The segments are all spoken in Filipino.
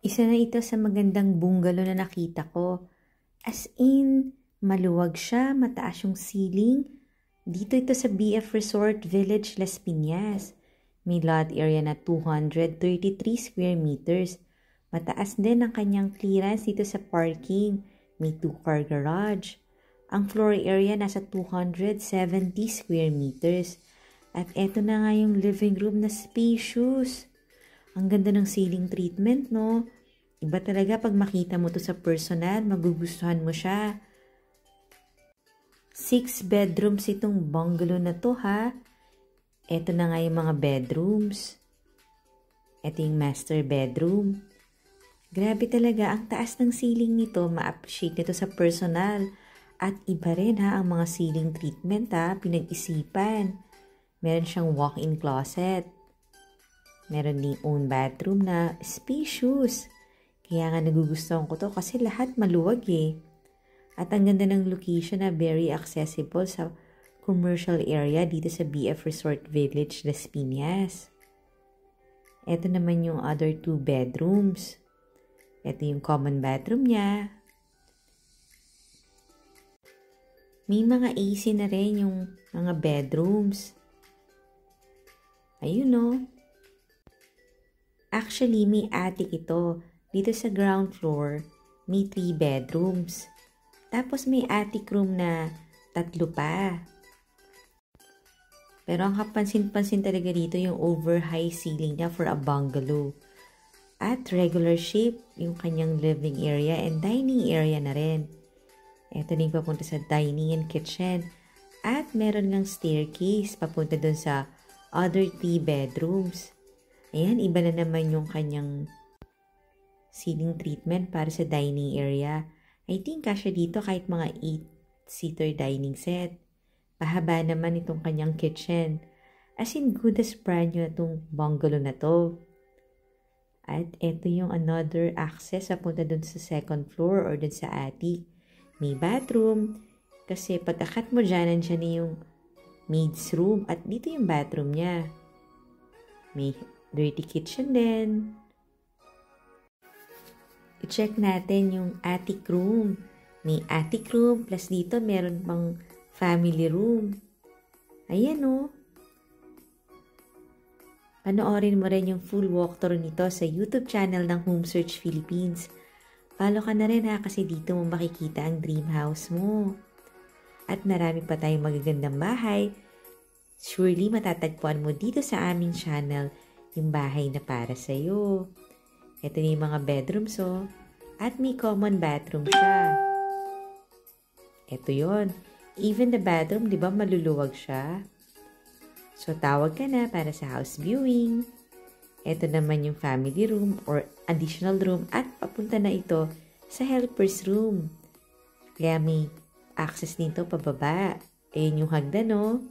Isa na ito sa magandang bungalow na nakita ko. As in, maluwag siya, mataas yung ceiling. Dito ito sa BF Resort Village, Las Piñas. May lot area na 233 square meters. Mataas din ang kanyang clearance dito sa parking. May 2-car garage. Ang floor area nasa 270 square meters. At eto na nga yung living room na spacious. Ang ganda ng ceiling treatment, no? Iba talaga pag makita mo to sa personal, magugustuhan mo siya. 6 bedrooms itong bungalow na to, ha? Ito na nga yung mga bedrooms. Ito yung master bedroom. Grabe talaga, ang taas ng ceiling nito, ma-appreciate nito sa personal. At iba rin ha, ang mga ceiling treatment ha, pinag-isipan. Meron siyang walk-in closet. Meron ding own bathroom na spacious. Kaya nga nagugustuhan ko to kasi lahat maluwag eh. At ang ganda ng location na very accessible sa commercial area dito sa BF Resort Village, Las Piñas. Ito naman yung other 2 bedrooms. Ito yung common bathroom niya. May mga AC na rin yung mga bedrooms. Ayun no. Actually, may attic ito. Dito sa ground floor, may 3 bedrooms. Tapos may attic room na 3 pa. Pero ang kapansin-pansin talaga dito yung over-high ceiling niya for a bungalow. At regular shape yung kanyang living area and dining area na rin. Ito na yung papunta sa dining and kitchen. At meron ngang staircase papunta dun sa other 3 bedrooms. Ayan, iba na naman yung kanyang ceiling treatment para sa dining area. I think kasya dito kahit mga 8-seater dining set. Pahaba naman itong kanyang kitchen. As in, good as brand new na itong bungalow na to. At ito yung another access papunta dun sa second floor or dun sa attic. May bathroom. Kasi pagkakat mo dyan, nandiyan na yung maid's room. At dito yung bathroom niya. May dirty kitchen din. I-check natin yung attic room. May attic room plus dito meron pang family room. Ayan o. Panoorin mo rin yung full walkthrough nito sa YouTube channel ng Home Search Philippines. Follow ka na rin ha kasi dito mo makikita ang dream house mo. At marami pa tayong magagandang bahay. Surely matatagpuan mo dito sa aming channel yung bahay na para sa'yo. Ito na yung mga bedrooms oh. At may common bathroom siya. Ito yon. Even the bathroom, di ba maluluwag siya? So tawag ka na para sa house viewing. Ito naman yung family room or additional room at papunta na ito sa helper's room. Kaya may access dito pababa. Ayan yung hagdan oh.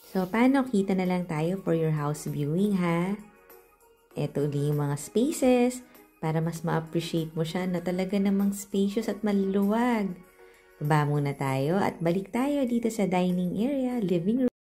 So, paano kita na lang tayo for your house viewing, ha? Ito ulit yung mga spaces para mas ma-appreciate mo siya na talaga namang spacious at maluluwag. Baba muna tayo at balik tayo dito sa dining area, living